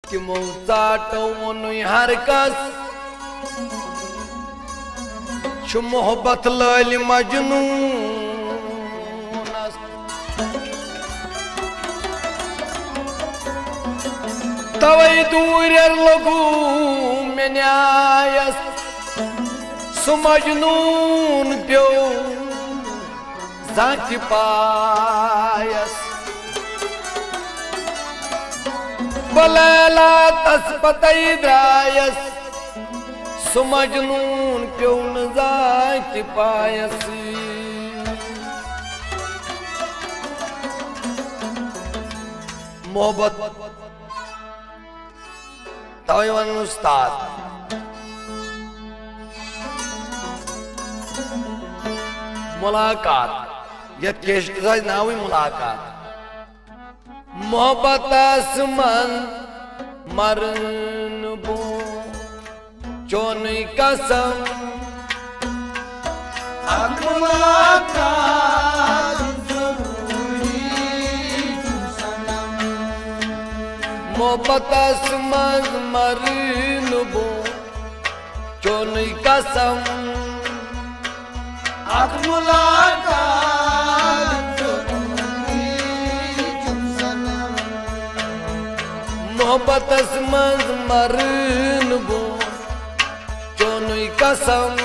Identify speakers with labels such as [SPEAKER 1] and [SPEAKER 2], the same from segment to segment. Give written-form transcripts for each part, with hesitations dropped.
[SPEAKER 1] तिमो चाटो वोनुय हर कस छु मोहब्बत लैल मजनूनस तवै दूर लगू में न्यायस सु मजनून प्यो जाति पायस बलैला तस्पतई द्रायस सु मजनून प्यो न जाति पायस मोहब्बत तवै वन उस्ताद मुलाकात यह केश नावी मुलाकात मोहब्बत मन मरन बो चोन कसम मोहब्बत मन मरन बो चोन कसम मोहब्बत मज मरन बो चोनुई कसम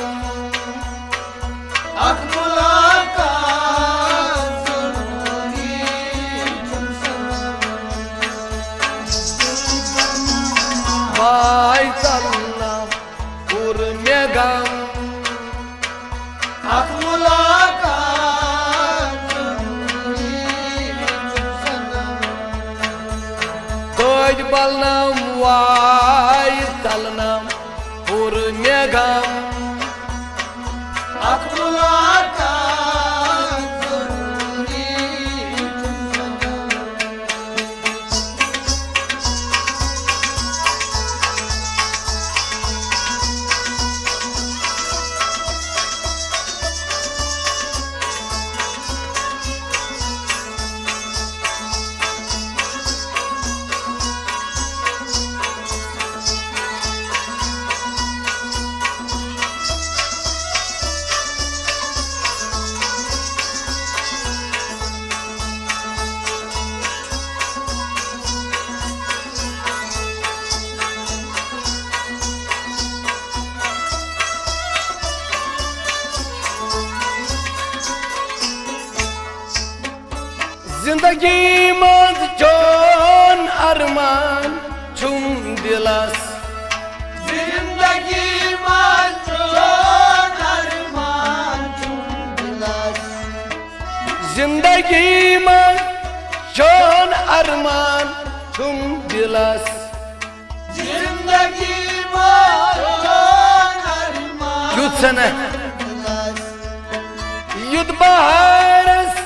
[SPEAKER 1] भाई चलना पुर में गम बलनम वाय तलनम पुर मेघम जिंदगी मज जोन अरमान छुम दिलस जिंदगी मज जोन अरमान छुम दिलस जिंदगी मज जोन अरमान छुम दिलस जिंदगी मज जोन अरमान युद्धन युद्ध बहारस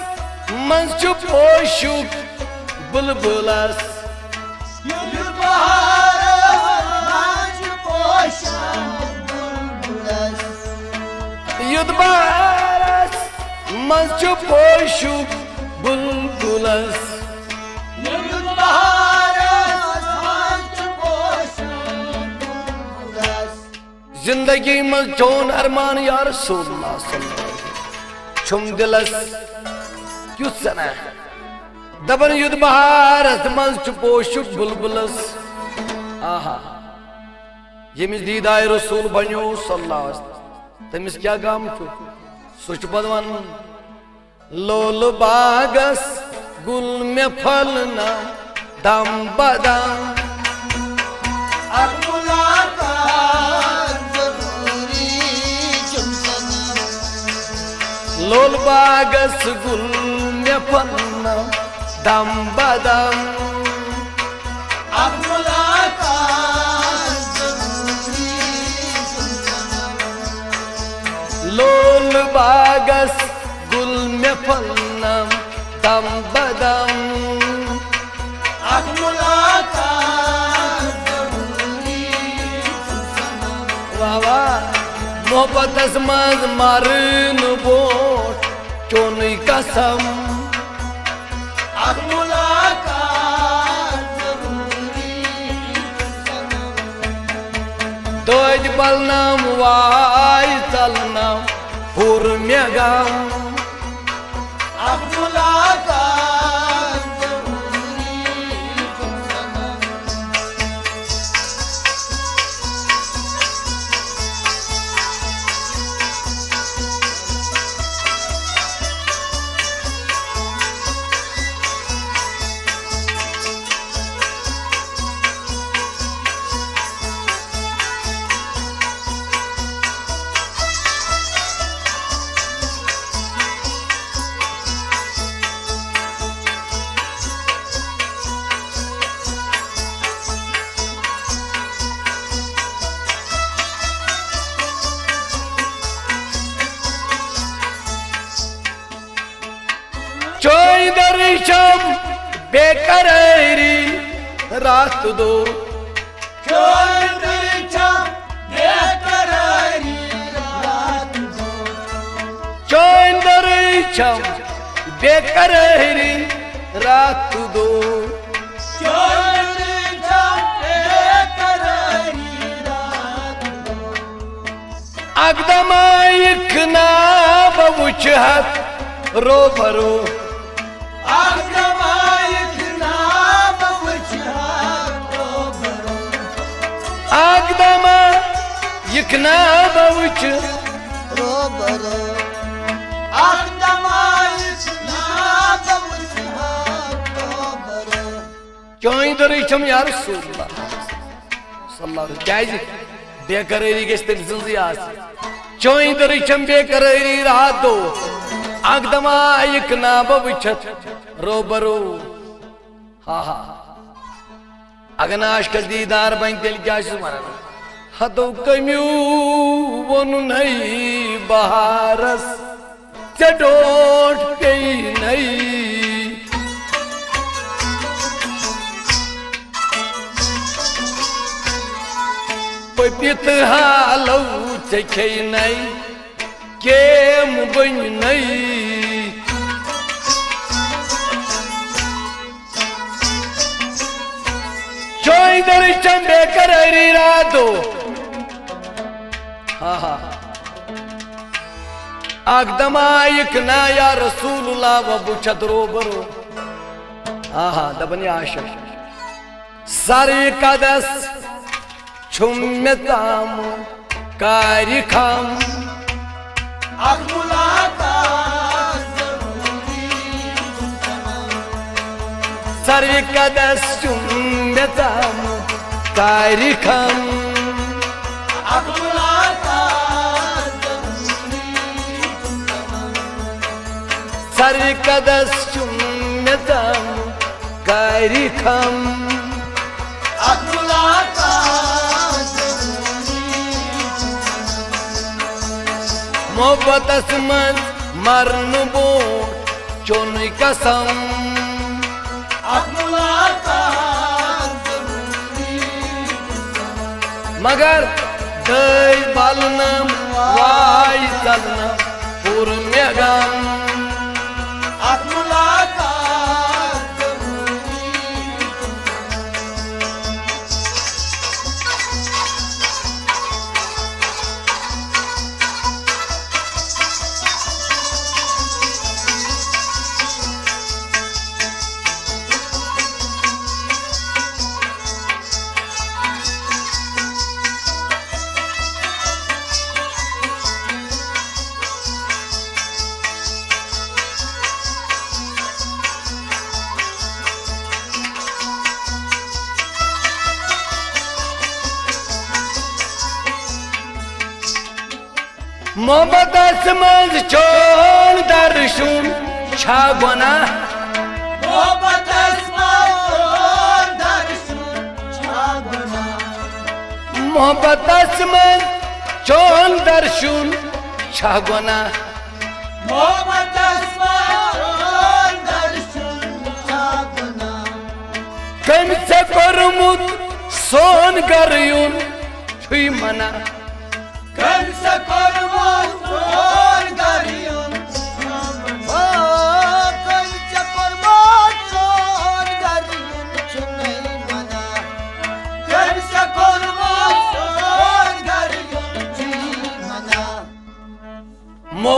[SPEAKER 1] मंचु पोशुक बुलबुलस युद्ध बहारस मंचु पोशुक बुलबुलस युद्ध बहारस मंचु पोशुक बुलबुलस युद्ध बहारस मंचु पोशुक बुलबुलस जिंदगी में जोन अरमान या रसूलुल्लाह सल्लल्लाहु अलैहि वसल्लम छुम दिलस युद्धन दबन युद्ध बहारस मज पोशुक बुलबुलस आहा यमिस दीदाय रसूल बनो सल्लल्लाहु अलैहि वसल्लम तमिस क्या गाम छु सुच बदवन लोल बागस गुल में फलना दम बदम लोल बागस गुल में फलना दम बदम लोल बागस गुल में फलना दम बदम वावा मोहब्बत मज मरन बोट चोनुई कसम दोज बलनाम वाय चलनाम हुर मेगाम चोइदरिशम बेकरारी रात दो
[SPEAKER 2] चोइदरिशम बेकरारी रात दो
[SPEAKER 1] चोइदरिशम बेकरारी रात दो
[SPEAKER 2] चोइदरिशम बेकरारी रात दो
[SPEAKER 1] अकदमा इखना बवुचहत रो भरो
[SPEAKER 2] अकदमा इखना बवुचहत रो भरो
[SPEAKER 1] अकदमा इखना बवुच
[SPEAKER 2] रो भरो अकदमा इखना बवुचहत रो भरो
[SPEAKER 1] चोइदरिशम या रसूलुल्लाह सल्लल्लाहु अलैहि बेकरारी गस तम जिंदगी आस चोइदरिशम बेकरारी रात दो अकदमा इखना बवुचत रोबरो हा हा अगनाश का दीदार बन तेल क्या वन हदो कम्यू वन नई बहारस चडोट पे नई पपित हालौ चखे नई केम बन नई चोइदरिशम बेकरारी रात दो हा हा अकदमा इखना या रसूलुल्लाह वबुचत रोबरो हा हा दबनी आशा सारे कदस छुम्यताम कारिखाम सारे कदस छुम्यताम कारिखाम सारे कदस छुम्यताम कारिखाम मोहब्बत मन मरन बो चोन कसम मगर दई बालनम वाई चलना पूर मेगाम मोहब्बत मज छोड़ दर्शन छा गुना मोहब्बत मज छोड़ दर्शन छा गुना कम से करमुत सोन करुन छुई मना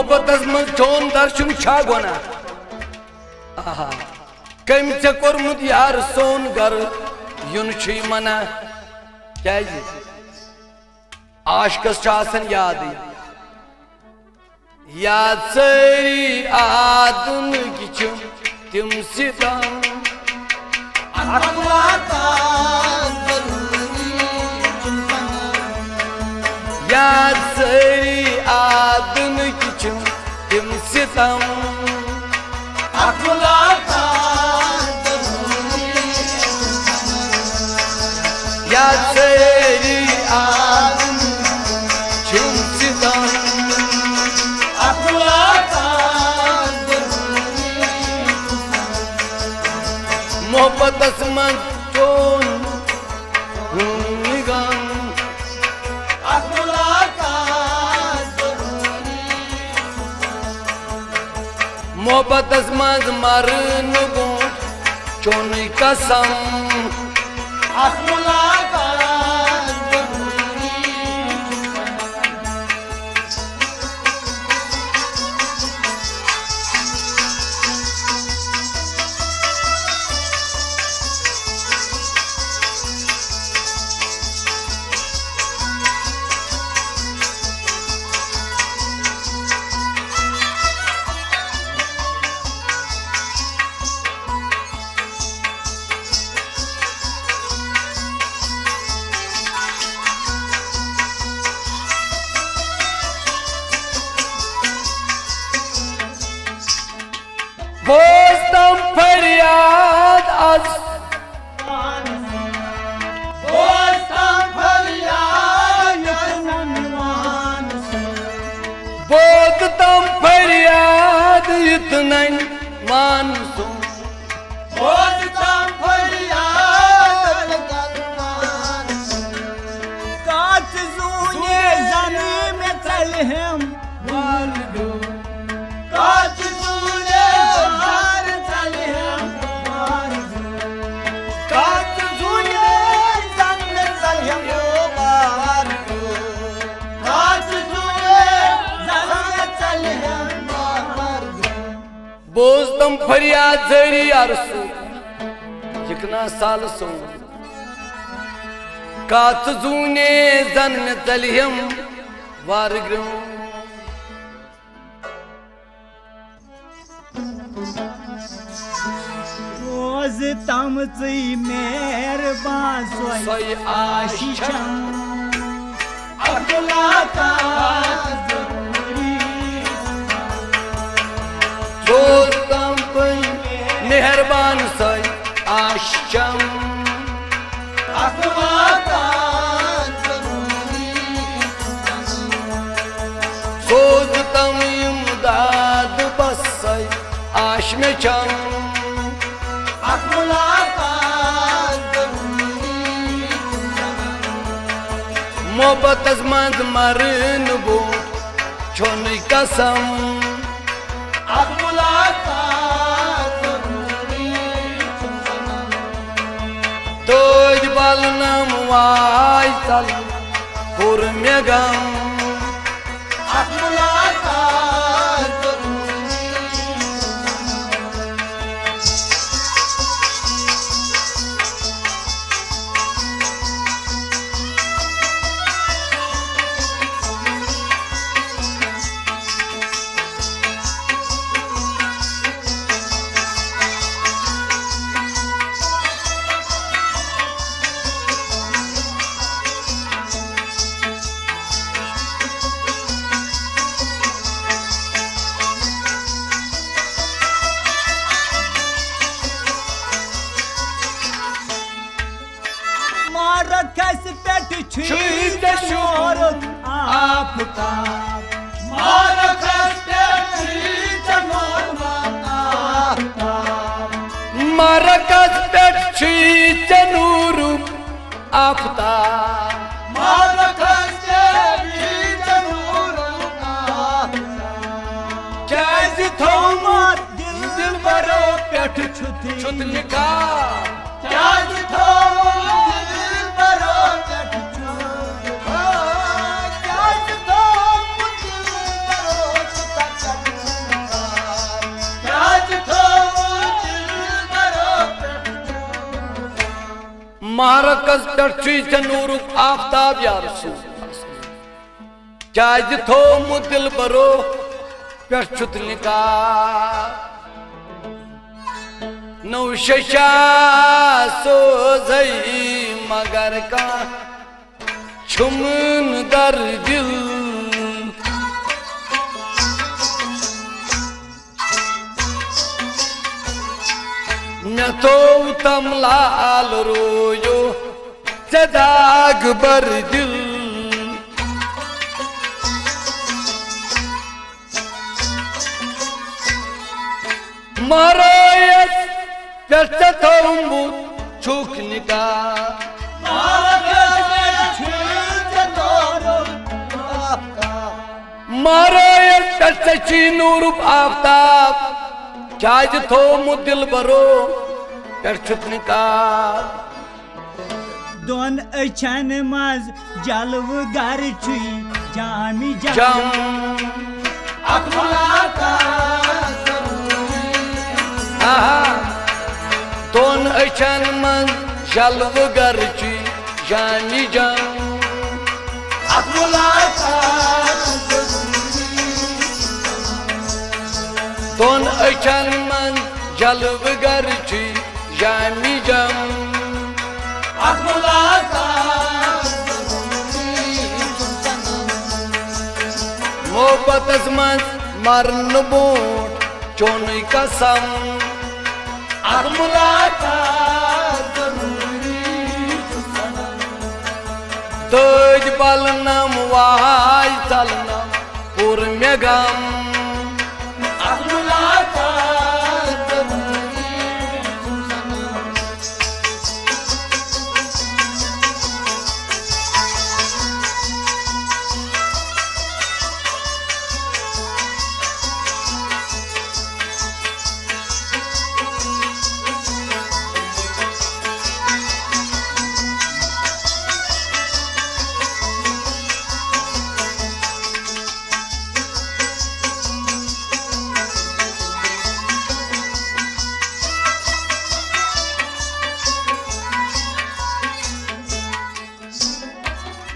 [SPEAKER 1] मोहब्बत मं चोन दर्शन छा गुना आहा कम से कोरमुत यार सोन घर युन छी मना क्या आशकस आसन याद याद सरी आदन किचु तिम सितम याद सरी आदन किचु तिम सितम याद सरी आदन किचु सितम मोहब्बत मं चोन निगम मोहब्बत मज मरन गो चोन कसम बोस्तम फरियाद आज बोस्तम फरियाद इतना मानसो
[SPEAKER 3] काच जूने जाने में चल हम काच जूने बाहर चल हम काच जूने जाने चल हम बाहर काच जूने जाने चल हम बाहर
[SPEAKER 1] बोस्तम फरियाद जरी अरसू जिकना साल सो कात जूने जन में चलियम वारग्रम
[SPEAKER 3] रोज तमची मेहरबान सोई आशीषम अगला का जरूरी
[SPEAKER 1] बोस्तम मेहरबान सई आशम
[SPEAKER 2] अगला का जरूरी
[SPEAKER 1] सोजतम इमदाद बसई आश में चम
[SPEAKER 2] अगला का जरूरी
[SPEAKER 1] मोहब्बत मज मरन बो छोन कसम
[SPEAKER 2] अगला का जरूरी
[SPEAKER 1] तोज बलनम वाय चल पुर में गम
[SPEAKER 2] अगला का
[SPEAKER 3] रखस पेट छीत शोर आपका
[SPEAKER 2] मारखस पेट छीत
[SPEAKER 1] मरकज पेट छीत नूर आफ्ता
[SPEAKER 2] मारखस छीत नूर
[SPEAKER 3] कैस थोमा दिल बरो पेट छुती
[SPEAKER 1] छुत लिखा
[SPEAKER 2] कैस थोमा
[SPEAKER 1] ताल्लुकस पे नूर आफ्ताब या रसूल क्या थोमुत दिल बरो पे निकाह नौ शशा सोजई मगर का छुमन दर दिल मैं तो तमलाल रोयो सदाग बर दिल मारो थोम्बू छुक निकाह मारो नूर आफ्ताब क्या थोमुत दिल बरो पे निकाह
[SPEAKER 3] दोन अछन मज जलव गर जामी
[SPEAKER 1] जम दोन अछन मन जलव गर जानी जम दोन अछन मन जलव गर जानी जम मोहब्बत मन मरन बोट चोन कसम दज बलनम वाय चलनम पुर में गम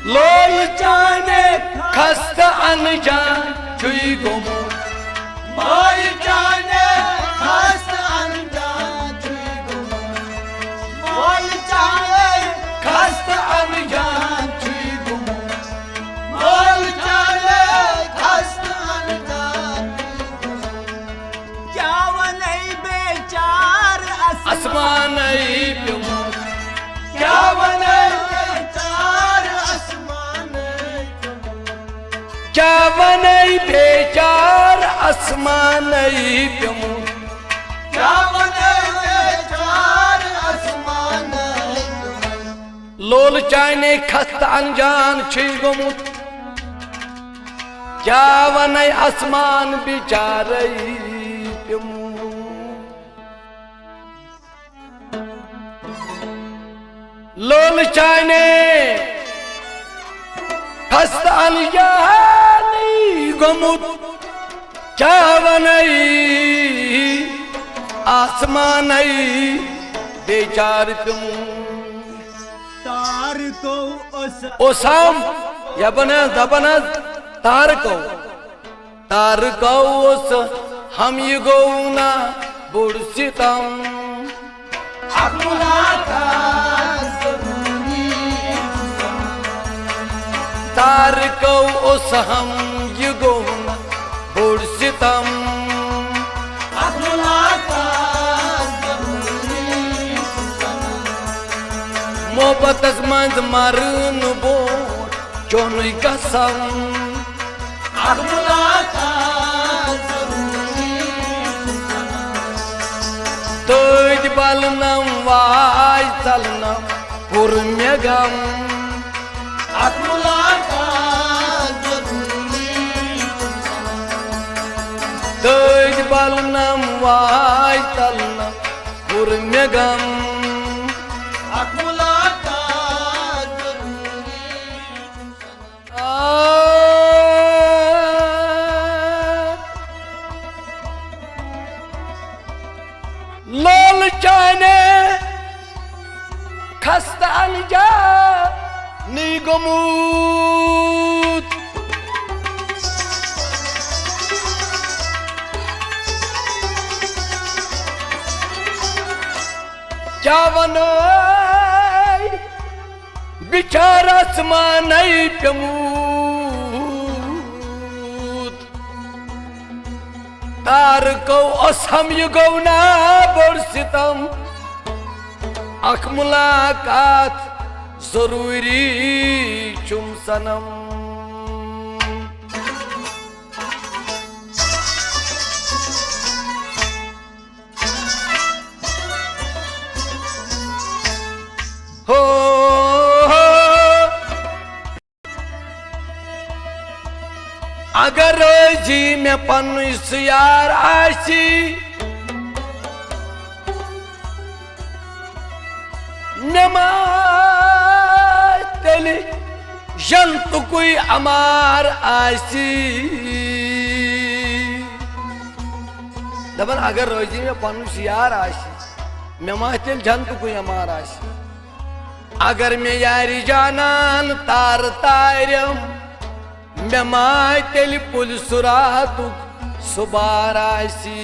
[SPEAKER 1] लोल जाने खस्त अनजान छुई गुमो
[SPEAKER 2] मोई जाने खस्त अनजान छुई गुमो मोई जाने
[SPEAKER 1] खस्त अनजान छुई गुमो
[SPEAKER 2] मोई जाने खस्त अनजान
[SPEAKER 3] क्या वनै बेचार
[SPEAKER 1] आसमान प्यमो
[SPEAKER 2] क्या बने
[SPEAKER 1] क्या बने बेचार आसमान प्यमो
[SPEAKER 2] क्या बने बेचार आसमान
[SPEAKER 1] लोल चाने खस्त अनजान छी गुमुत क्या वनै आसमान बेचार प्यमो लोल चाने खस्त अनजान गुमुत क्या वनै आसमान बेचार प्यमो
[SPEAKER 3] तार को
[SPEAKER 1] ओसाम यबनस दबनस तार को ओस हम ये गौना बुढ़ सितम तार को ओस हम ये गौना बुढ़ सितम मोहब्बत मंद मरन बो चोन कसम तज बलनम वाय चलनम पुर में गम तज बलनम वाय चलनम पुर में गम लोल चाने खस्ता अनजान नी गोमूत क्या वनो बिचारस मानै पेमूत तार को असम ये गौना बोर सितम अख मुलाकात जरूरी चुम सनम हो अगर जी में पन्नुस यार आशी नमाज तेली जंत कोई अमार आशी दबन अगर रोजी में पन्नुस यार आशी नमाज तेल जंत कोई अमार आशी अगर मैं यारी जानन तार तारम मैं माय तेली पुल सुरातु सुबारासी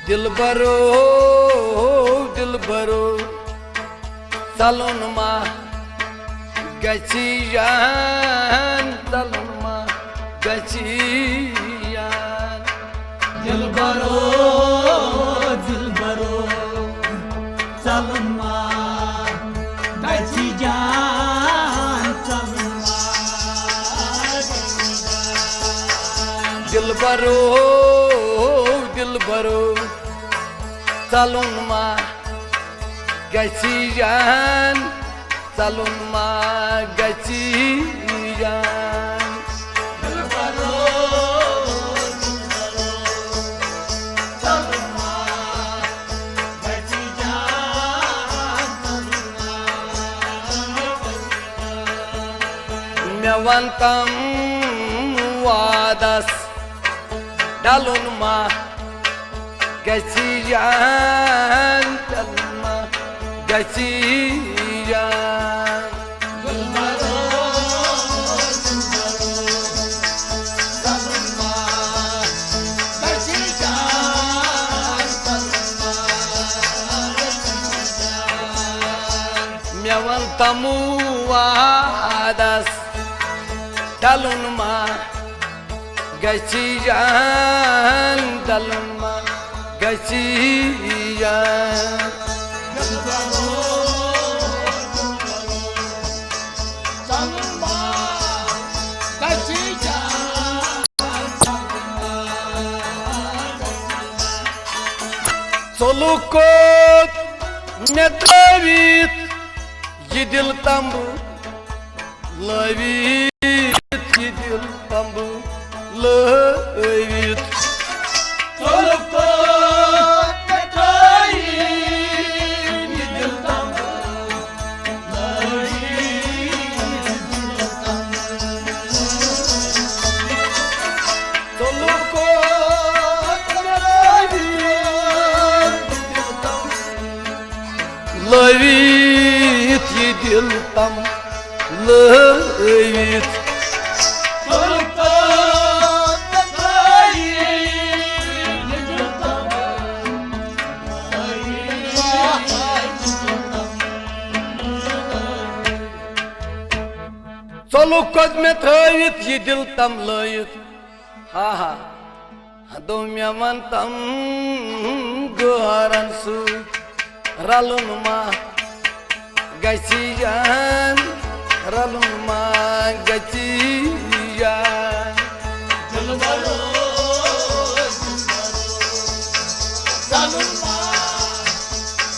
[SPEAKER 1] दिल बरो चलन मा गचियान चलन मा गचियान
[SPEAKER 3] दिल बरो चलन मा गचियान चलन मा
[SPEAKER 1] दिल बरो चलन मा गचियान चलन मा गचियान
[SPEAKER 2] दिल बरो चलन मा गचियान
[SPEAKER 1] मैं वंतम वादस डालुन मा गचियान चलन मा गचियान
[SPEAKER 2] दिल बरो चलन मा गचियान चलन मा
[SPEAKER 1] मैं वंतम वादस डालुन मा गचियान चलन मा गचियान
[SPEAKER 2] दिल बरो चलन मा गचियान
[SPEAKER 1] सोलुकोत में तवीत ये दिल तंबू लवीत ये दिल तंबू लवीत लवीत ये दिल तम लवीत चलो कद में थवित ये दिल तम लवित हा हा दो मैं मन तम गोरन सु रलुन मा गचियान रलुन मा गचियान
[SPEAKER 2] दिल बरो चलन मा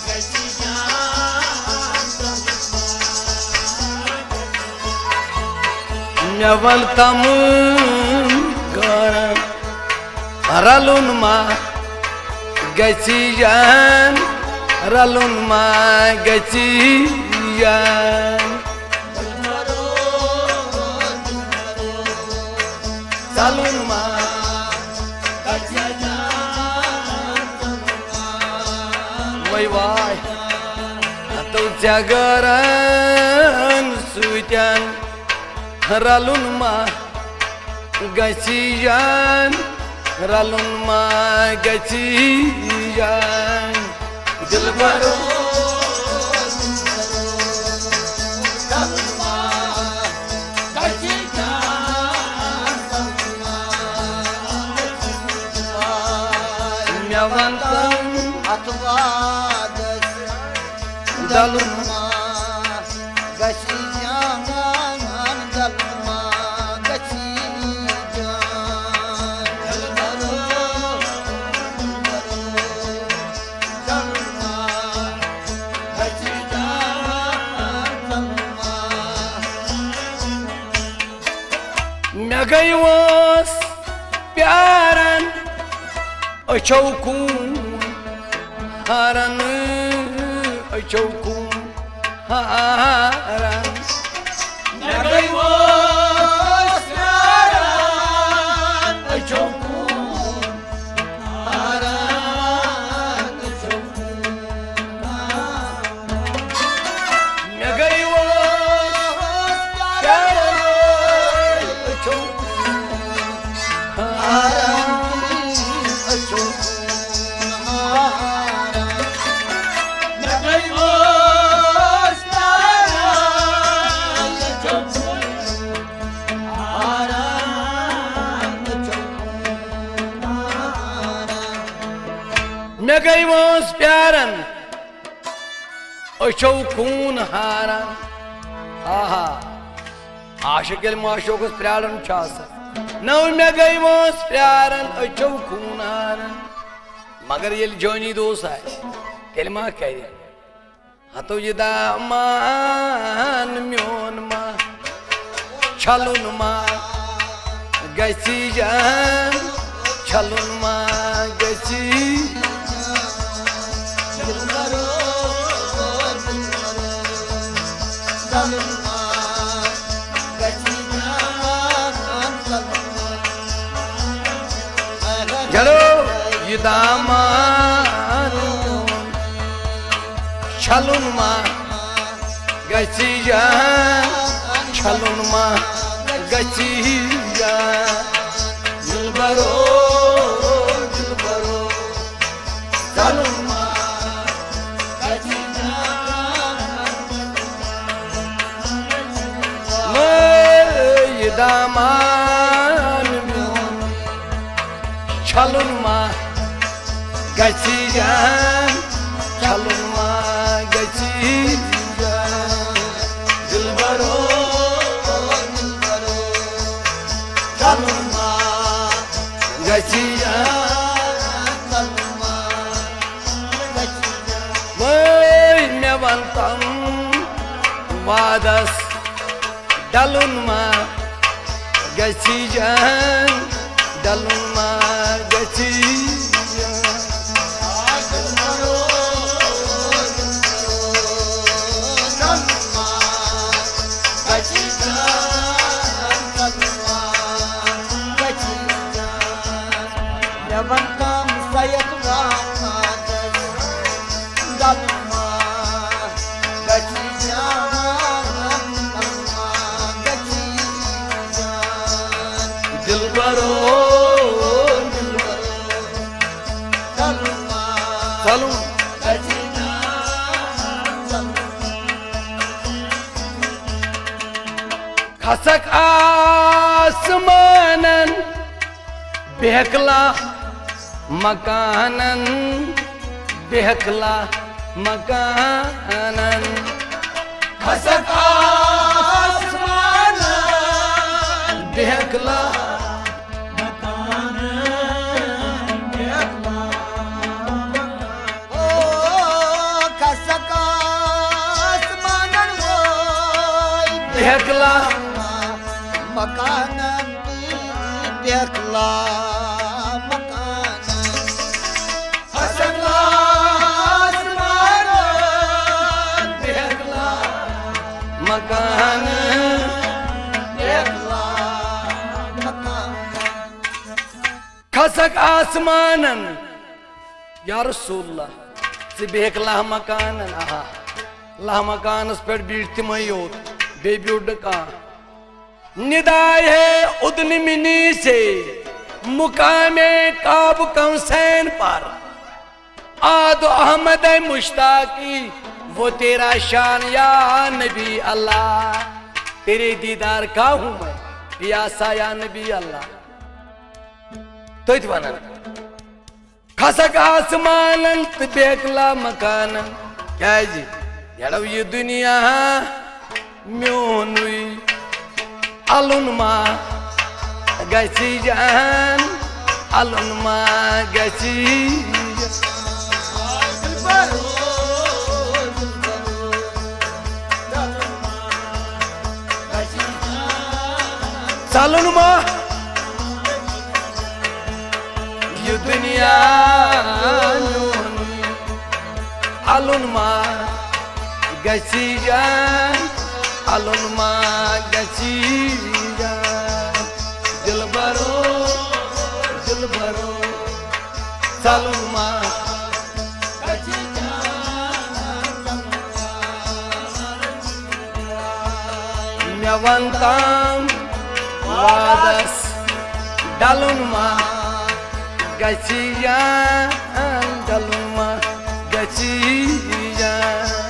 [SPEAKER 2] गचियान चलन मा
[SPEAKER 1] नवल तम गण रलुन मा गची जान रलुन मा गची जान रलुन मा वय वाय तुझ्या घरान सुत्यान रलुन मा गची जान रलुन मा गची जान दिलबरो म्यावंतम दलुन मैं गई वस प्यारन अचौकून हारन अचौकून हारन मैं गई वस प्यारन अचौकून हारन अचौकून मैं गई वस प्यारन मैं गई वस प्यारन अचो खून हारन आहा आशिक माशोक प्यारन नौ मैं गई वस प्यारन अचो खून हारन मगर ये जोनी दोस आए तेल मा कह हतो ये दामान म्योन मा छलुन मा गसी जान छलुन मा गसी चलो ये दामान छलुन मा गची जान छलुन मा गची जान दिलबरो दिलबरो छलुन मा गची जान ये दामान छलुन मा गची जान छलुन मा गची जान दिलबरो दिलबरो छलुन मा गची जान छलुन मा गची जान वय मेवंतम वादस डलुन मा गची जान डलुन मा गची
[SPEAKER 3] Levantam sayat ramas dalma gachi jaman gachi
[SPEAKER 1] Dilbaro
[SPEAKER 3] dalma
[SPEAKER 1] चलू
[SPEAKER 3] gachi
[SPEAKER 1] खसक आसमानन बेहकला मकानन बेहकला मकानन खसक आसमानन बेहकला बेहकला
[SPEAKER 3] मकान बेहकला मकान
[SPEAKER 1] खसक आसमानन या रसूलल्लाह से बेक लह मकानन आहा लह मकानस पे बीट तिम योत बे ब्यूड का निदाय है उदन मिनी से मुकामे काब कौसैन पर आद अहमद मुश्ताकी वो तेरा शान या नबी अल्लाह तेरे दीदार का हूं मैं यासा या नबी अल्लाह तो वनान खसक आसमानन तो बेकला मकानन क्या जी यड़व ये दुनिया म्योनुई अलुन मा गसी जान अलुन मा गसी सालुन मा ये दुनिया अलुन मा गसी जान अलुन मा गसी जान दिल भरो सालुन मा गसी जान मेवंताम वादस डालुन मा गसी जान डालुन मा गसी जान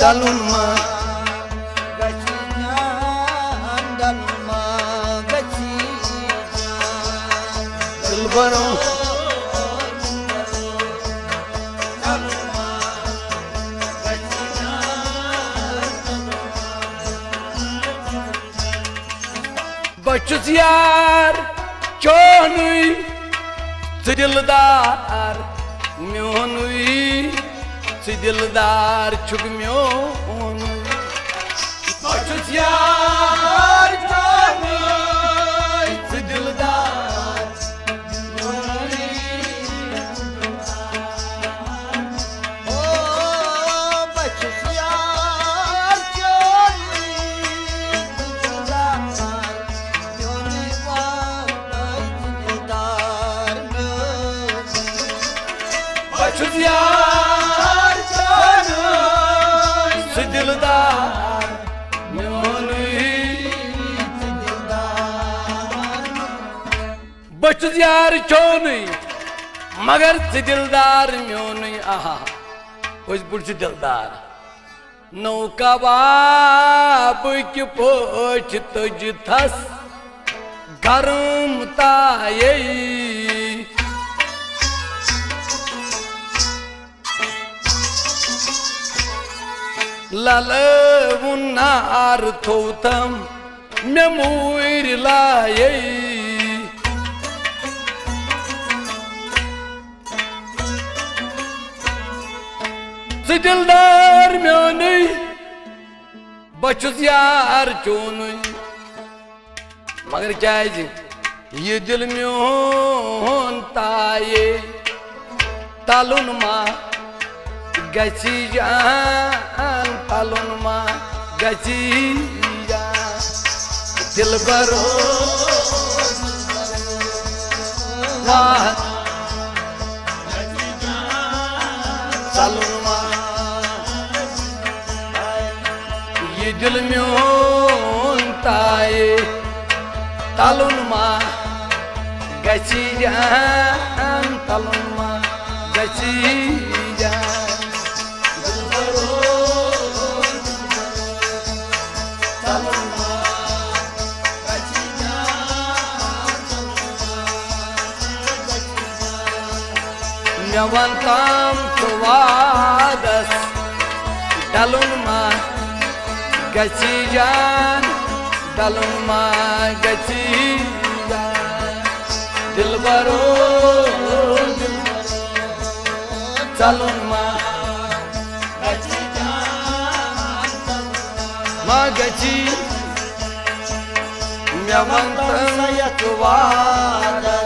[SPEAKER 1] dalun ma gacian dalun ma gacian dilbaro dalun ma gacian bachus yar chonui dildar म्योनुई से दिलदार छुग म्योनुई बचुस यार चोनुई से दिलदार म्योनुई ओ बचुस यार चोनुई दिलदार म्योनुई दिलदार बचुस यार चोनुई से दिलदार म्योनुई बचुस यार चोनुई मगर से दिलदार म्योनुई आहा उस बुढ़ से दिलदार नौका बाब की पोछ तुझ थस गरम ताये ललवुन्नार थोतम मेमूर लाये दिलदार म्योनुई बचुस यार चोनुई मगर क्या है जी ये दिल म्योन ताये तालुन मा गसी जान तालुन मा गसी जान दिल भरो वाह तालुन मा ये दिल म्योन ताये तालुन मा गसी जान तालुन मा गसी Nyawantam tuwadas dalun ma gacijan dalun ma gacijan dilbaro dalun ma gacijan ma gaci nyawantam tuwadas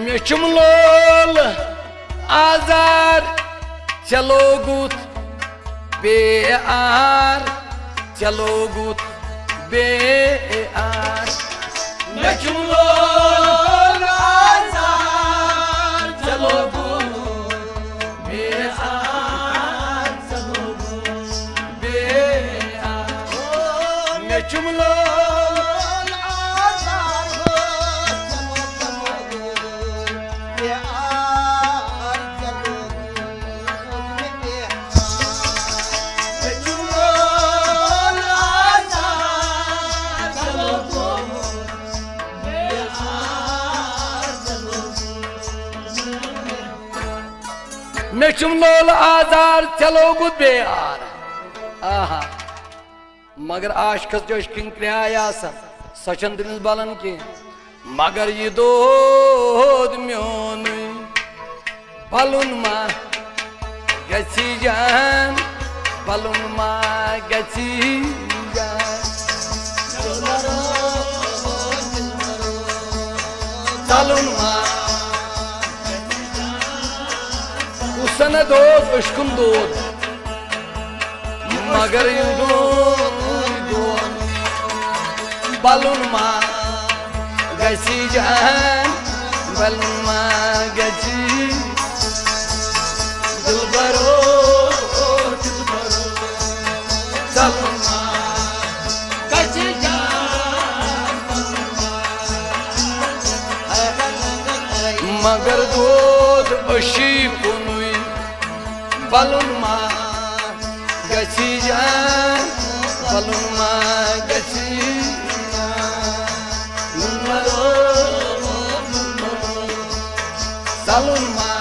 [SPEAKER 1] Meçhumlol azar çalogut bear çalogut bear Meçhumlol azar çalogut bear çalogut bear Meçhumlol Meçhumlol azar çalogut bear aha मगर आशकस जोशकिन क्रियायासन सचन दिल बालन की मगर ये दोद म्योन balun ma गची जान balun ma गची जान balun ma उसने दोद उश्कुन दोद मगर ये दोद balun ma गची जान balun ma गची dilbaro balun ma गची जान मगर दोद अशी पुनुई balun ma गची जान balun ma गची balun ma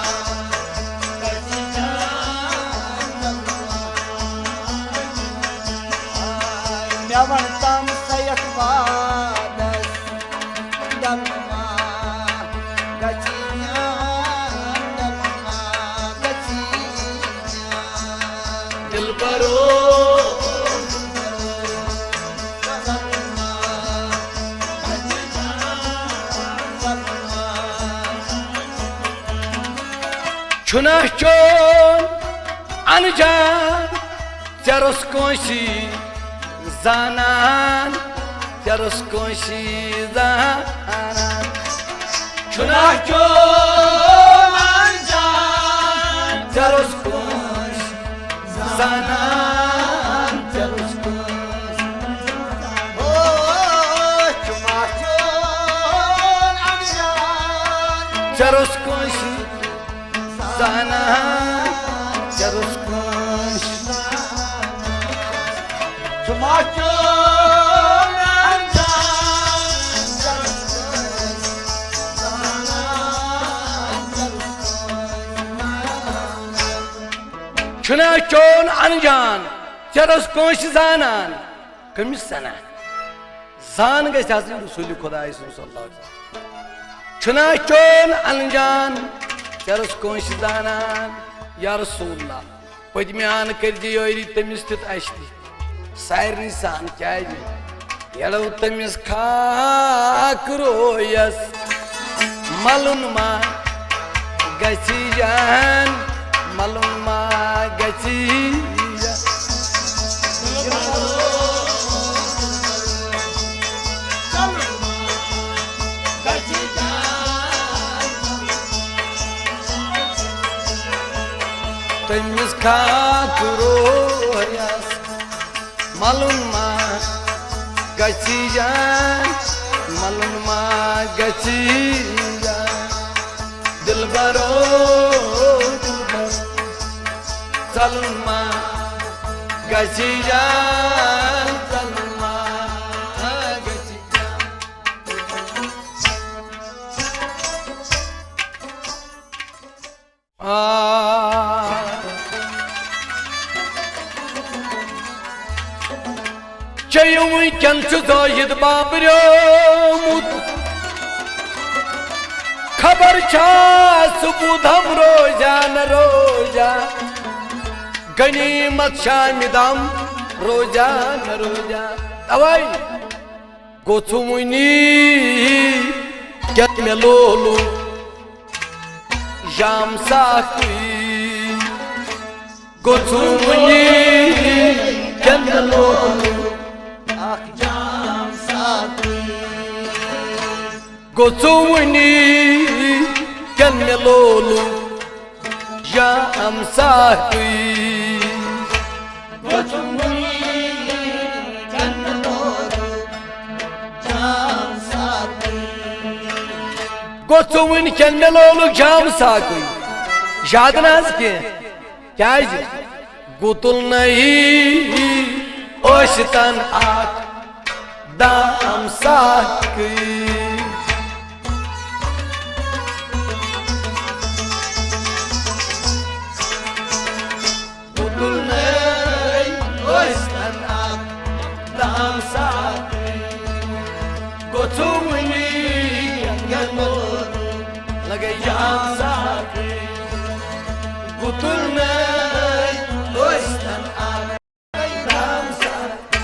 [SPEAKER 3] Yavantam sayakvadas dalma gachinya dalma gachinya
[SPEAKER 1] dilbaro
[SPEAKER 3] dalma gachinya dalma
[SPEAKER 1] Çunah çon ancan Jaros konşi zanan Jaros konşi zanan Çunah çon ancan Jaros konşi zanan Jaros konşi
[SPEAKER 3] oh chumachon amjan
[SPEAKER 1] Jaros konşi zanan Jaros konşi
[SPEAKER 3] chumachon
[SPEAKER 1] Çunah çon ancan Jaros konşi zanan Kımış sana Zan geçersin Resulü Kodayısın sallallahu aleyhi ve sellem Çunah çon ancan Jaros konşi zanan Ya Resulullah Padmiyan kırdı yoyri temiztit açtı Sayr nisan kâydi Yalav temiz kakroyas Malunma Gachijan Malunma Gachijan Temiz kakroyas Malunma Gachijan Malunma Gachijan Dilbaro Salunma Gachijan Salunma Gachijan Çayımı kençü zahid babriyomut Khabar ças budham roja n roja Ganimat şamidam रोजान रोजा तवाई गोचुमुनी क्या में लोलू शाम साकी गोचुमुनी क्या में लोलू
[SPEAKER 2] जाम साथी
[SPEAKER 1] गोचुमुनी क्या में लोलू शाम साकी
[SPEAKER 2] गोचुमुनी जन्नतोरू जाम साथी
[SPEAKER 1] गोचुमुनी क्या में लोलू शाम साकी याद ना के क्या है गुतुल नहीं ओशतन आख दाम साकी गुतुल नहीं ओशतन आख दाम साकी गोचुमुनी लगे जाम साकी गुतुल नहीं ओशतन आख दाम साकी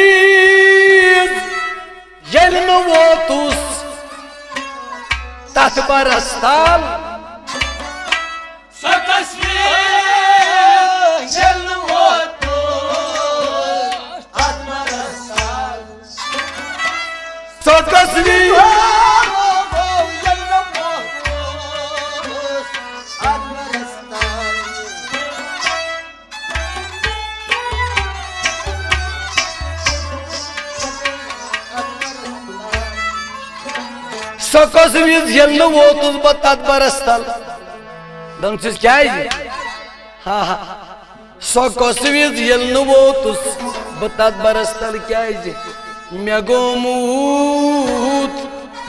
[SPEAKER 1] Sokasvir yelno votus tat barastal
[SPEAKER 2] Sakasvir yelvotus atmarasal
[SPEAKER 1] Sokasvir
[SPEAKER 2] yelvotus atmarasal
[SPEAKER 1] Sokasvir yelno votus tat barastal Dansiz क्या है जी हाँ हाँ Sokasvir yelno votus tat barastal क्या है जी Megomut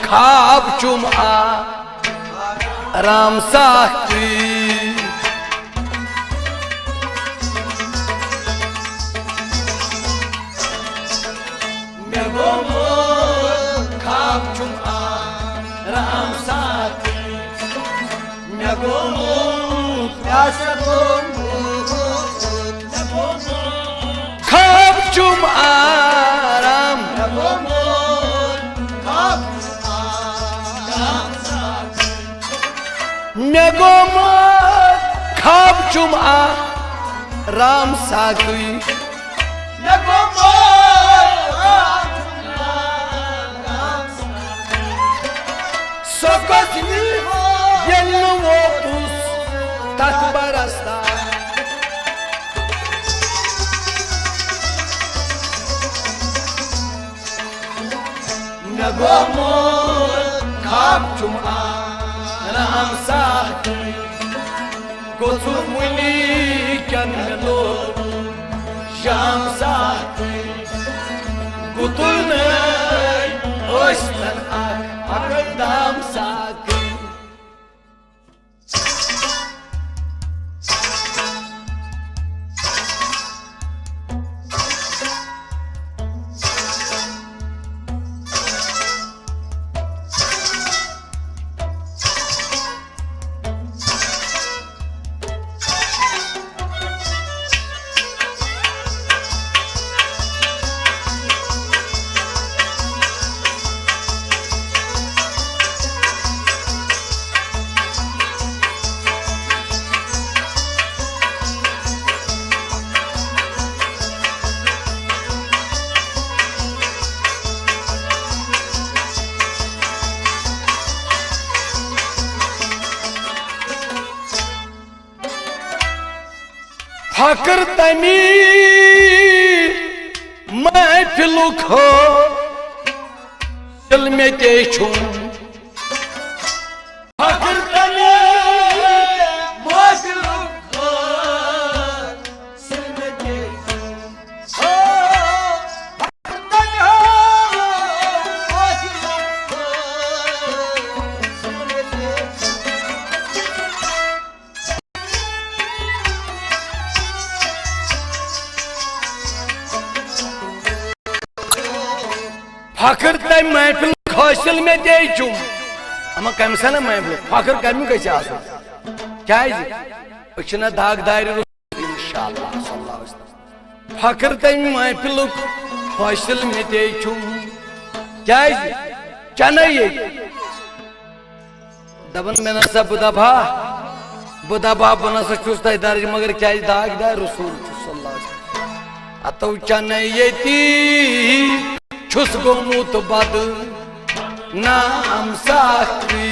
[SPEAKER 1] खाब चुम आ राम साकी Megomut खाब चुम आ राम साकी Megomut खाब चुम आ राम Megomut खाब चुम आ राम साकी Sokasvir yelno votus tat barastal Megomut खाब चुम आ राम साकी गोचुमुनी क्या में लोलू शाम साकी गुतुल नहीं ओशतन आख दाम साकी फकर तमी महफिलुक हो दिल में ते छुम फखर तम महफिल हासिल में दे चुम अमा कम सा महफिल फखर कमी गई क्या दाग दार इंशाअल्लाह फखर तम महफिल हासिल में दे चुम क्या चन दपन मे नसा बुदबा बह नसा चुस तह दर्ज मगर क्या दाग दार रसूल अतो चन छुस गोमुत बद नाम साकी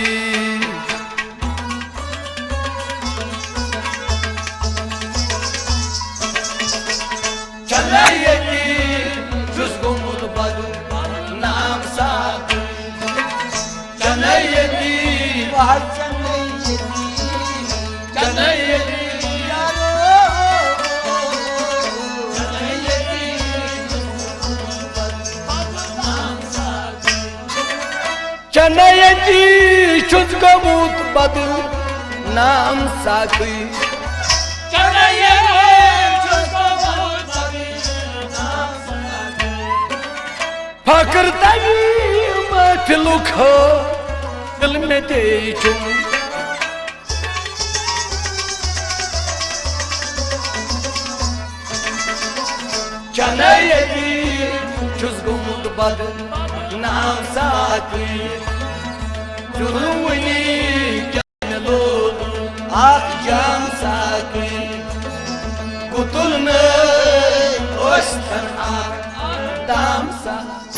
[SPEAKER 1] छुस गोमुत बद नाम साकी चनयती चनयती छुस गोमुत बद नाम साकी फकर तभी महफिल दिल में दे चुम चनयती छुस गोमुत बद नाम साकी जुर्मनी क्या लो आख जाम साकी कुतुल में ओस्तन आख दाम साकी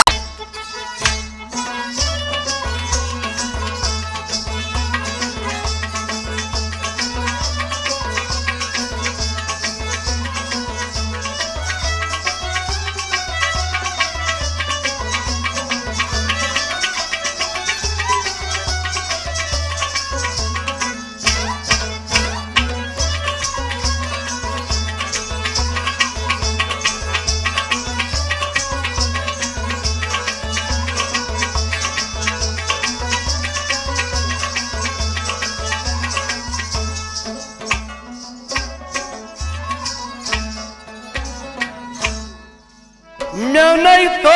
[SPEAKER 1] नहीं तो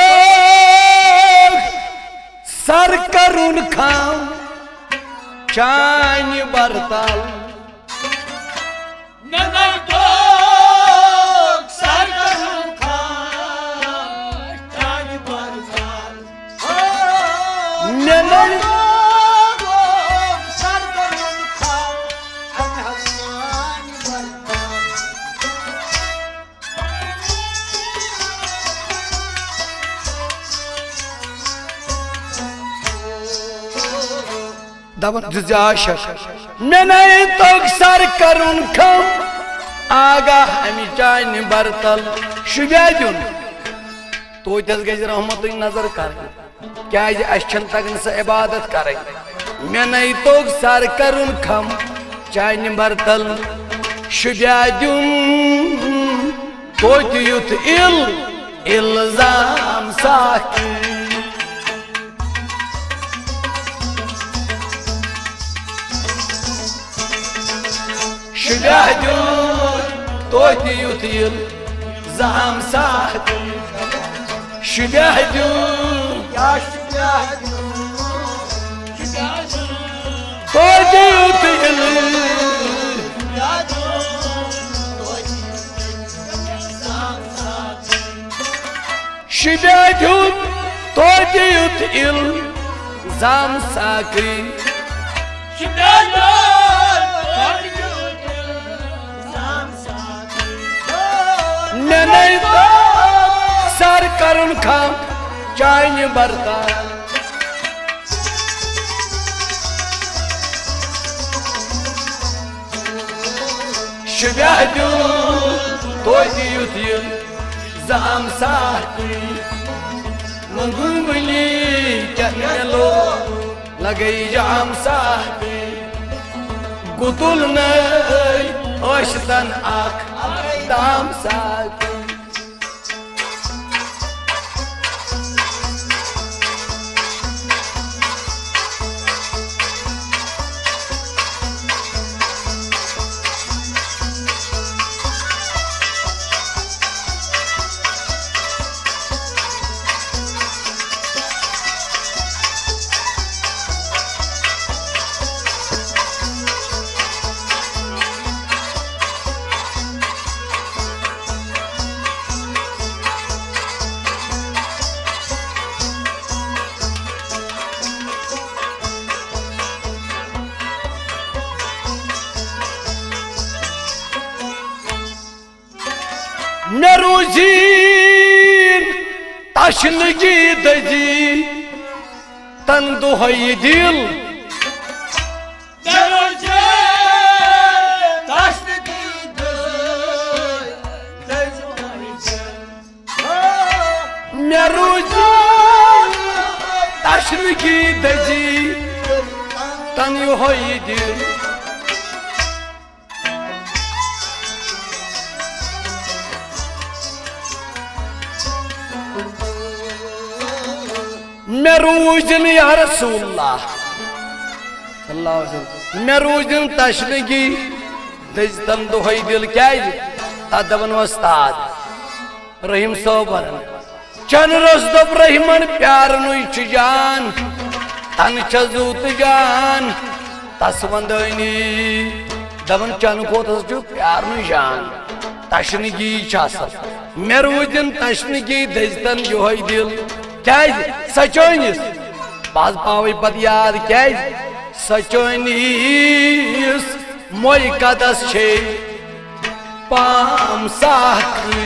[SPEAKER 1] सर करुन खाम चान बरताल नहीं तो सर करुन खाम चान बरताल नहीं तो सर करुन खाम चान बरताल मैं तो सर करुन खम आगा हमी चान बरतल शुबे दिन तो गज रहमत नजर कर क्या तगन स इबादत कर मैं तो सर करुन खम चान बरतल शुबे दिन तो युथ इल्जाम साकी तो युतील जाम साथ शुबहदू या शुबहदू तो युतील शुबहदू तो युतील जाम साकरी नहीं तो सर करुन खाम चान बरताल शुबहदू तो युतील जाम साकी मंगुमली क्या लो लगई जाम साकी गुतुल नई ओशतन आख दाम साकी मे रूजीन तशनगी दजी तन दुहई दिल मे रूजीन तशनगी दजी तन दुहई दिल मे रूजन या रसूलल्लाह सल्लल्लाहु अलैहि वसल्लम मे रूजन तशनगी दजतन दुहई दिल क्या दपन वस्ताद रहीम सोबन चन रस दप रहीमन प्यार नुच जान तन चूत जान तस वंदनी दपन चन कोत प्यार नु जान तशनगी मे रूजन तशनगी दजतन योहई दिल क्या सचोनिस बाज पावे पत याद क्या सचोनिस मोई कदस छे पाम साथी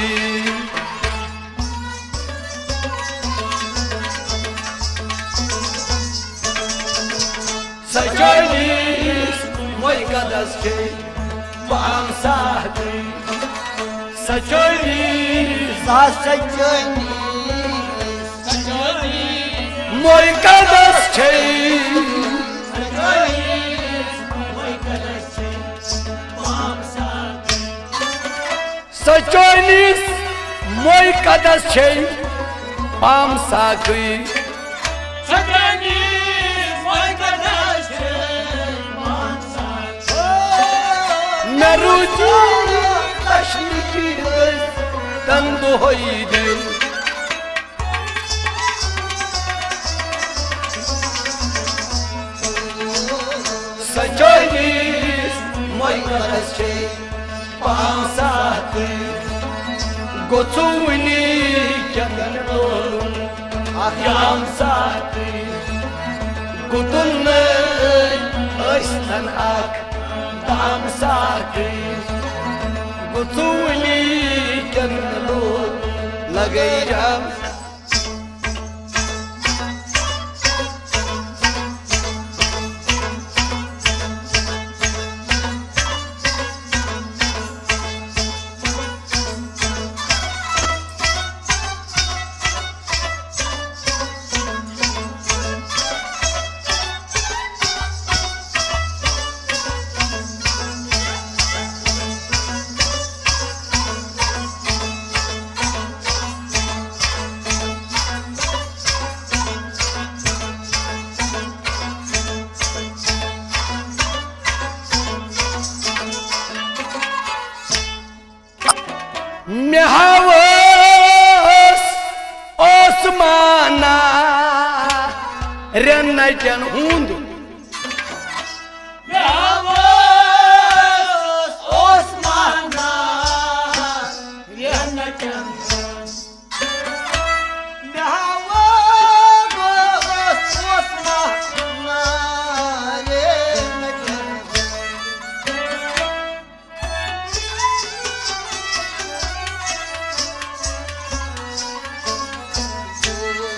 [SPEAKER 1] सचोनिस मोई कदस छे पाम साथी सचोनिस
[SPEAKER 2] सचोनिस
[SPEAKER 1] मोई कदस छे सचोनिस मोई कदस छे पाम साखी मे रूजीन तशनगी तन दुहई दिल सचोनिस मोई कदस छे पाम साखी गोचुनी चंदन लोलुन याम साथी गुतुन ऐसन आख दाम साथी गुचुनी चंदन लोल लगे जाम मे हवस ओस्माना रेनचन हुंद
[SPEAKER 2] ओस्माना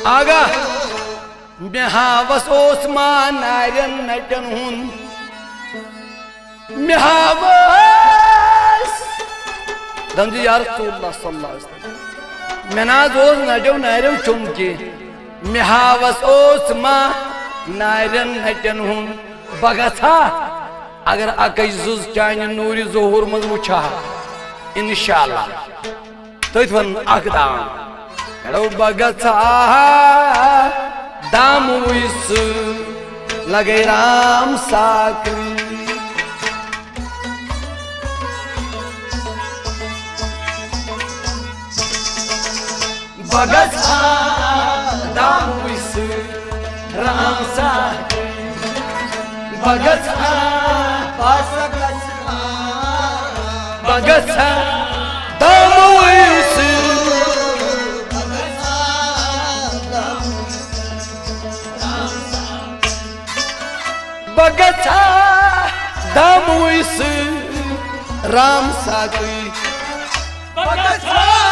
[SPEAKER 1] आगा मे हवस ओस्मान नारन नटन हुन मे हवस दमजी यार रसूलुल्लाह सल्लल्लाहु अलैहि वसल्लम मे नाज ओस नटो नारो चुमके मे हवस ओस्मान नारन नटन हुन बगथा अगर अकई जुज चान नूर ज़ोहर मज वुछा इंशाअल्लाह तथवन अकदाम कड़ो बगथा दामुइस लगे राम साकरी बगथा दामुइस राम साकरी बगथा बगथा दामुइस बगथा दामुइस राम साकरी बगथा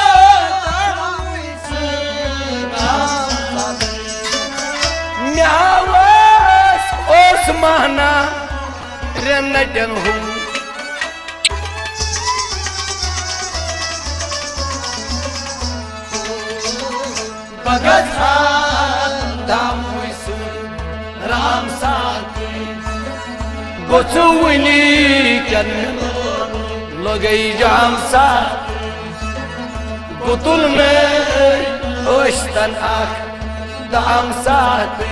[SPEAKER 1] म्यावस ओस महना रेनटन हूँ भगत धाम राम साथ गोचुवनी कन लगई जाम साथ गुतुल में ओश्तन आख दाम साथ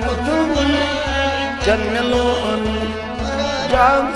[SPEAKER 1] गुतुल जन्मलोन जाम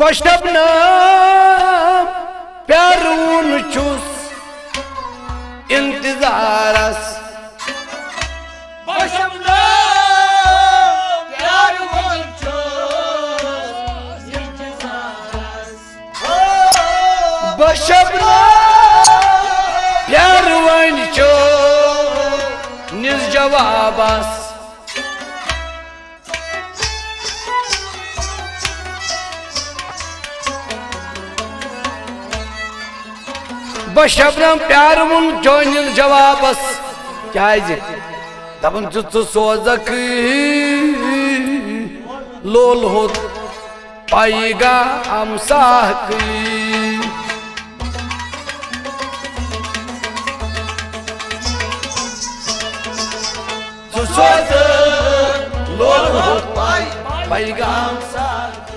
[SPEAKER 1] बशबना प्यारून चुस इंतजारस
[SPEAKER 2] बशबना प्यारून चुस इंतजारस
[SPEAKER 1] बशबना प्यारून चुस निज जवाबस बशबनम प्यार मुन जोनिल जवाबस क्या दपन सोजक लोल हो पाएगा हमसाक लोल हो पाएगा हमसाक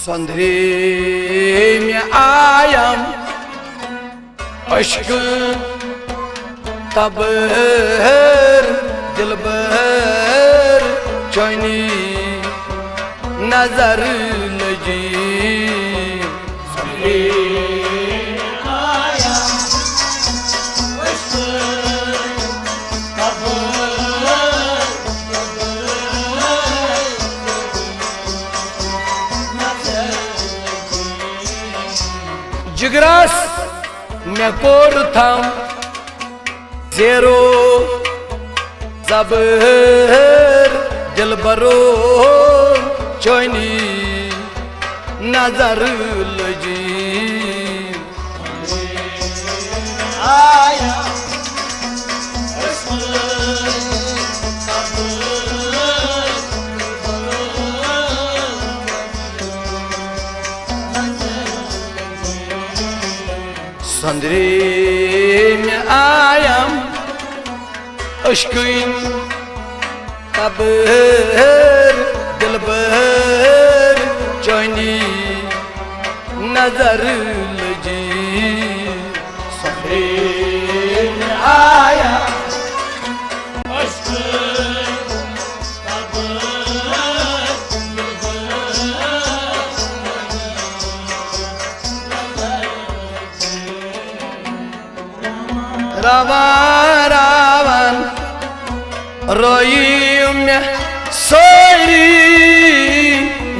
[SPEAKER 1] संधे में आयम अश्क तबर दिलबर चैनी नजर लगी संधे
[SPEAKER 2] आया अश्क
[SPEAKER 1] जिगरास में कोर थम जेरो जबर दिलबरो चैनी नजर लगी
[SPEAKER 2] आया
[SPEAKER 1] संदरे में आयम अश्किन तबर दिलबर चैनी नजर लगी संदरे में आयम रावण रावण रोई में सोरी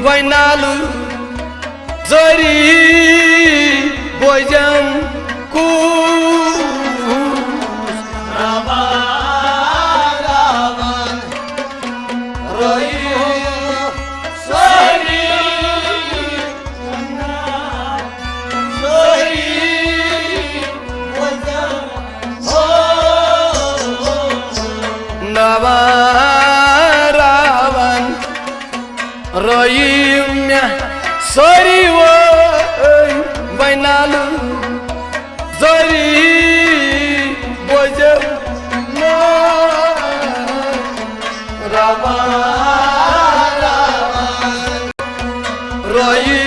[SPEAKER 1] वैनालू जोरी बोजम कू
[SPEAKER 2] रावण रोई सोरी
[SPEAKER 1] रावण रोई में सोरी वो बैनालू जोरी बोझम रावण रोई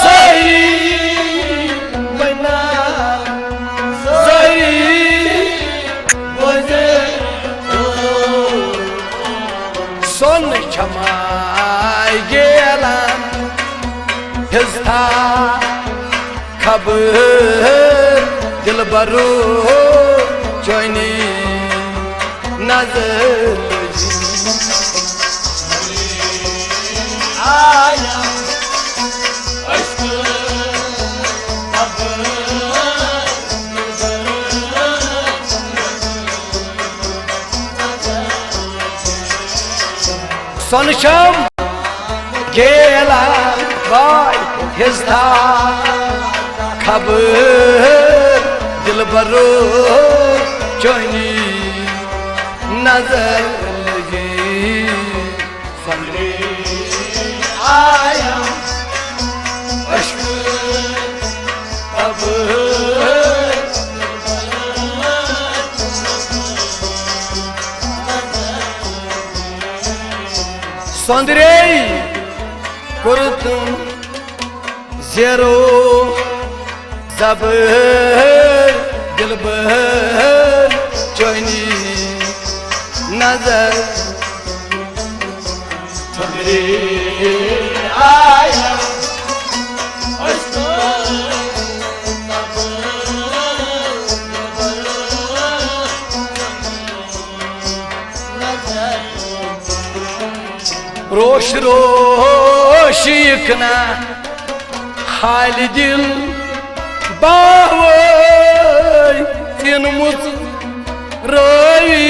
[SPEAKER 1] sorry बैनालू Çamay gelen hızta kabır dilbaru joyni nazar
[SPEAKER 2] Aya aşkı kabul
[SPEAKER 1] Sonuşam gelen vay hızta kabır dilbaru joyni nazar
[SPEAKER 2] Aya aşkı kabul
[SPEAKER 1] Sondrey kurtum zero zabır dilbar joyni nazar
[SPEAKER 2] Aya aşkı
[SPEAKER 1] रोश रोश यकना हाल दिल बावई तीन मुझ रोई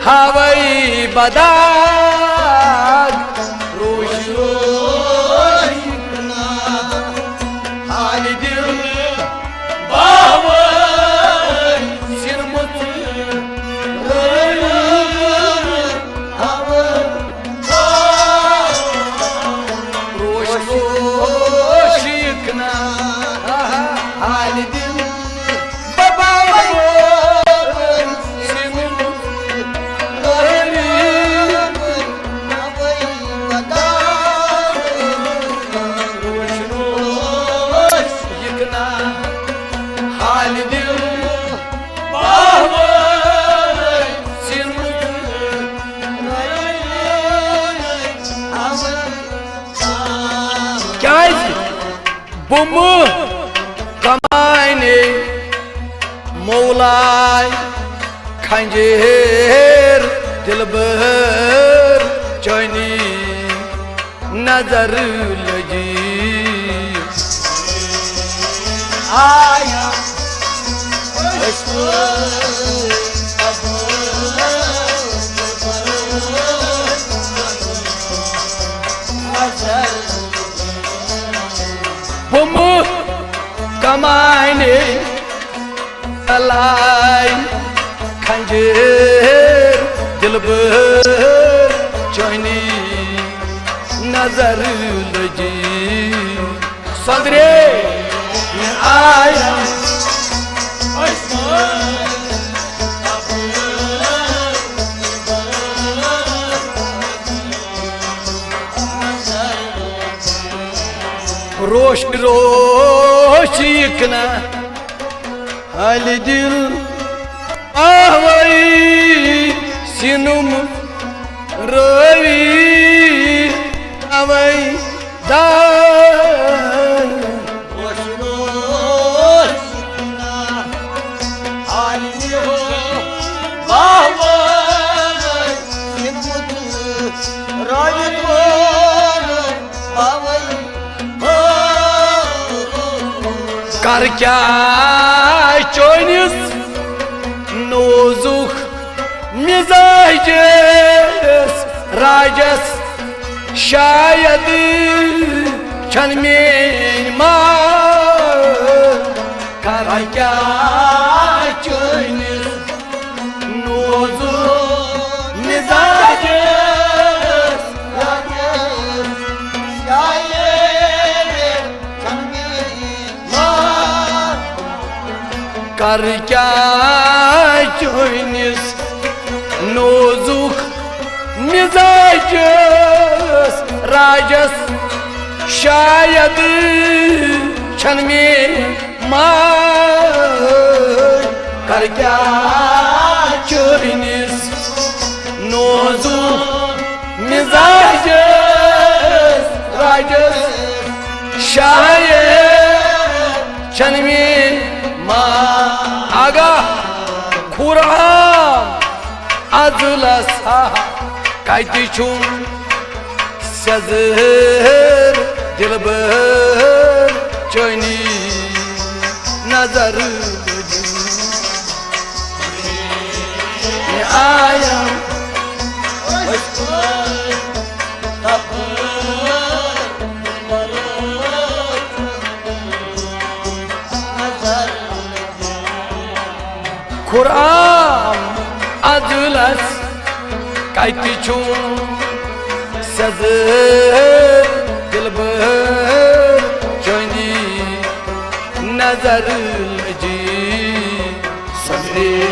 [SPEAKER 1] हवाई बदाग रोश रोश यकना हाल दिल बावई तीन मुझ Bumu kamayne Mevlay Kancer dilbar joyni nazar lagi
[SPEAKER 2] Aya aşkı kabul nazar
[SPEAKER 1] Bumu kamayne alay Kancer dilbar joyni nazar lagi Sadre
[SPEAKER 2] Aya aşkı
[SPEAKER 1] रोश रोश यकना हाल दिल आहवई सिनुम रोवी अवई दान
[SPEAKER 2] Boş boşuna halini bağvay Simkutu rayet bağvay
[SPEAKER 1] कर क्या चोनिस नोजुख मिजाजस राजस शायद छन में कर क्या चोनिस नोजुख मिजाजस कर क्या चोनिस नोजुख मिजाजस राजस शायद छन में कर क्या चोनिस नोजुख अजुला सा कति छुम सजर दिलबर चोनी नजर आया Kur'an adılas kayti çum sazır dilber joyni nazarul ji sadri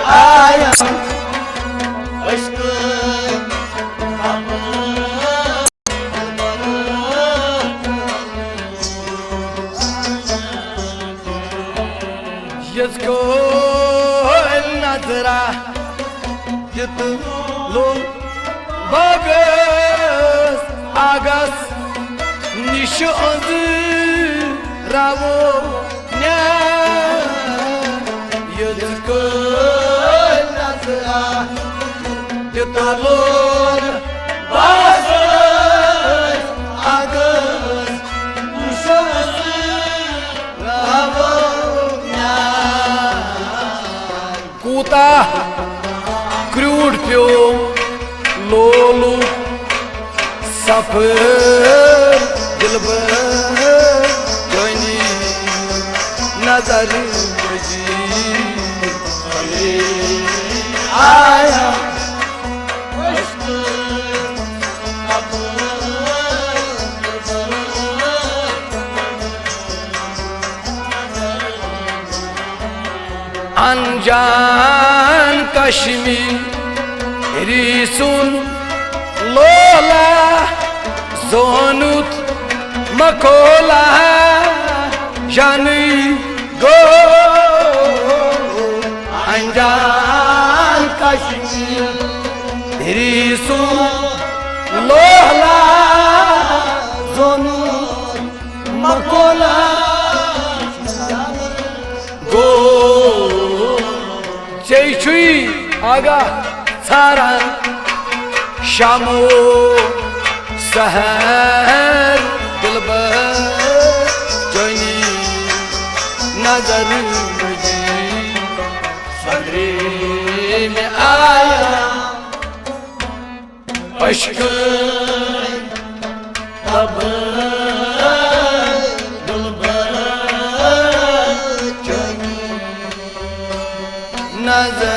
[SPEAKER 1] ayam Yazgo el nazara yut lol bagas agas nishu adı ravo nya yazgo el nazara yut lol bagas agas nishu adı ravo Kuta krud pyo lolu safar dilbar joyni nazar ji aya Anjan Kashmiri sun lola zonut makola jani go Anjan Kashmiri sun lola zonut makola go Ceyçuy aga saran Şamo seher dilber joyni nazar ji sadri mein aya aşk tab dilber joyni nazar